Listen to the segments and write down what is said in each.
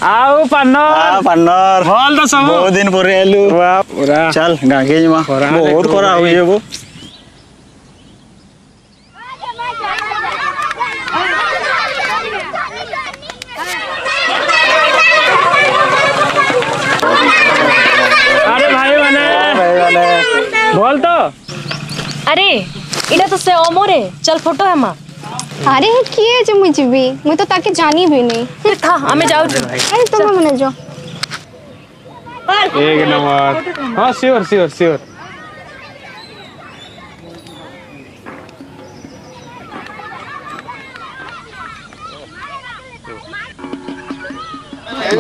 आओ partner partner भल तो सब बहुत दिन पर आलू पूरा चल गाके जमा बहुत करा हुई है वो अरे भाई वाले बोल तो अरे इटा तो से अमरे चल फोटो है मां अरे किए जे मुझे भी मुझे तो ताके जानी भी नहीं था हमें जाओ अरे तुम मने जो एक नंबर हां श्योर श्योर श्योर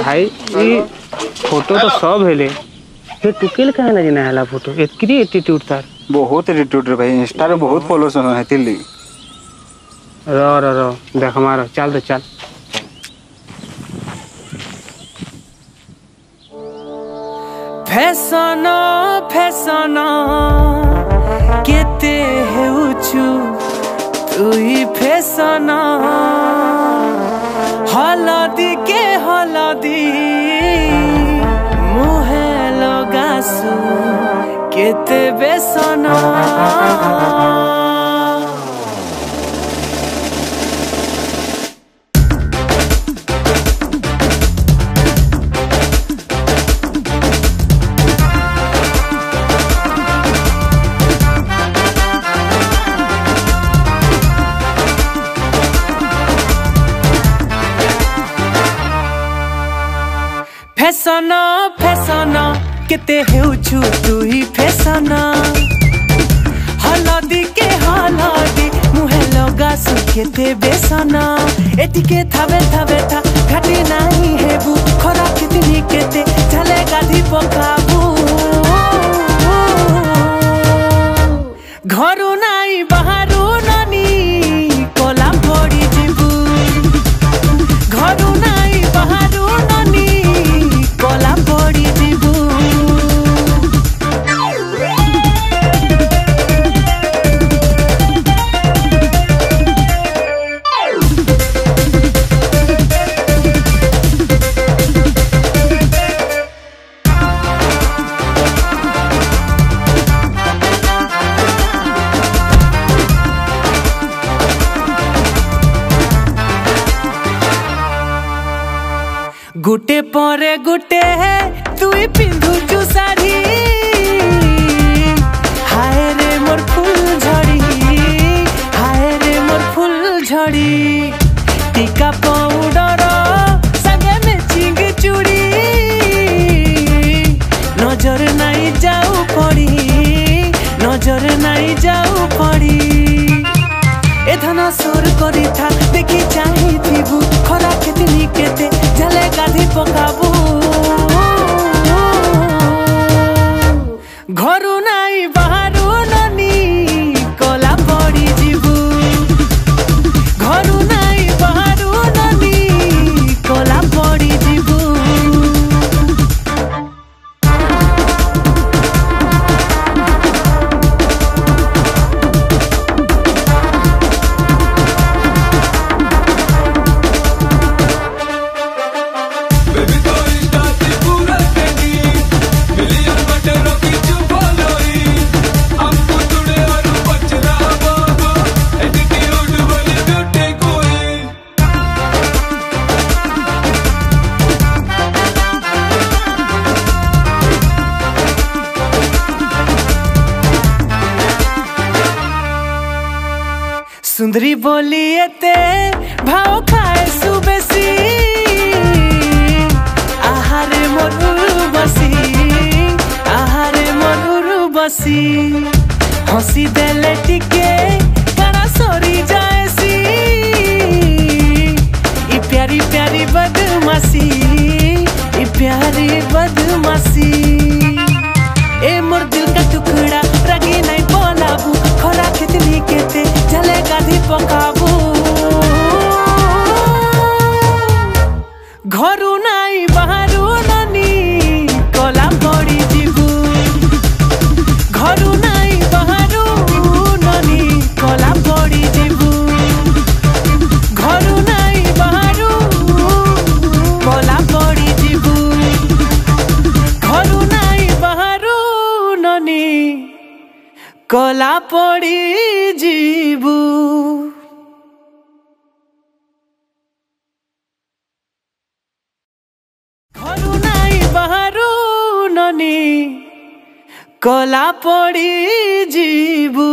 भाई ये फोटो तो सब हेले फिर टुकेल कहे लगे ना हला फोटो इतनी एटीट्यूड तार बहुत एटीट्यूड रे भाई इंस्टा रे बहुत फॉलोअर्स है तिल्ली रो देख हमारा चल तो चल फैसना फैसना केते हेउछु तुई फैसना हलदी के हलदी मुहे लगासु केते बेसना फैसना फैसना केते हेउछु तुई फैसना हलदी के हलदी मुहे लगासु केते बेसना एटिके थावे थावे था घाटी नाही हेबु खरा कितनी केते चले गाधी पकाबू घरु नाही बाहरु नानी कोला पड़ी जिबू घरु नाही बाहरु नानी कोला पड़ी जिबू गुटे परे गुटे तुई पिंधुचु साड़ी हाय रे मोर फूल झड़ी हाय रे मोर फूल झड़ी टीका पाउडर संगे मैचिंग चूड़ी नजर नहीं जाऊ पड़ी नजर नहीं जाऊ पड़ी ए धन सोर करी था देखी चाही थीबू खरा केतनी केते झले गाधी पकाबू घरु नाही बाहरु नानी कोला पड़ी जिबू घरु नाही बाहरु नानी कोला पड़ी जिबू सुंदरी बोलिए ते भाव खाए सुबेसी आहारे मोर बसी आहारे मोर बसी हंसी देले टिके काना सरी जाएसी ई प्यारी प्यारी बदमाशी ई प्यारी बदमाशी ए मोर दिल का टुकड़ा रगी नहीं बोलाबू खरा कितनी केते झले गाधी पकाबू घरु नाही बाहरु नानी कोला पड़ी जिबू घरु नाही बाहरु नानी कोला पड़ी जिबू घरु नाही बाहरु कोला पड़ी কলা পড়ি জীবু ঘরু নাই বাহারু ননি কলা পড়ি জীবু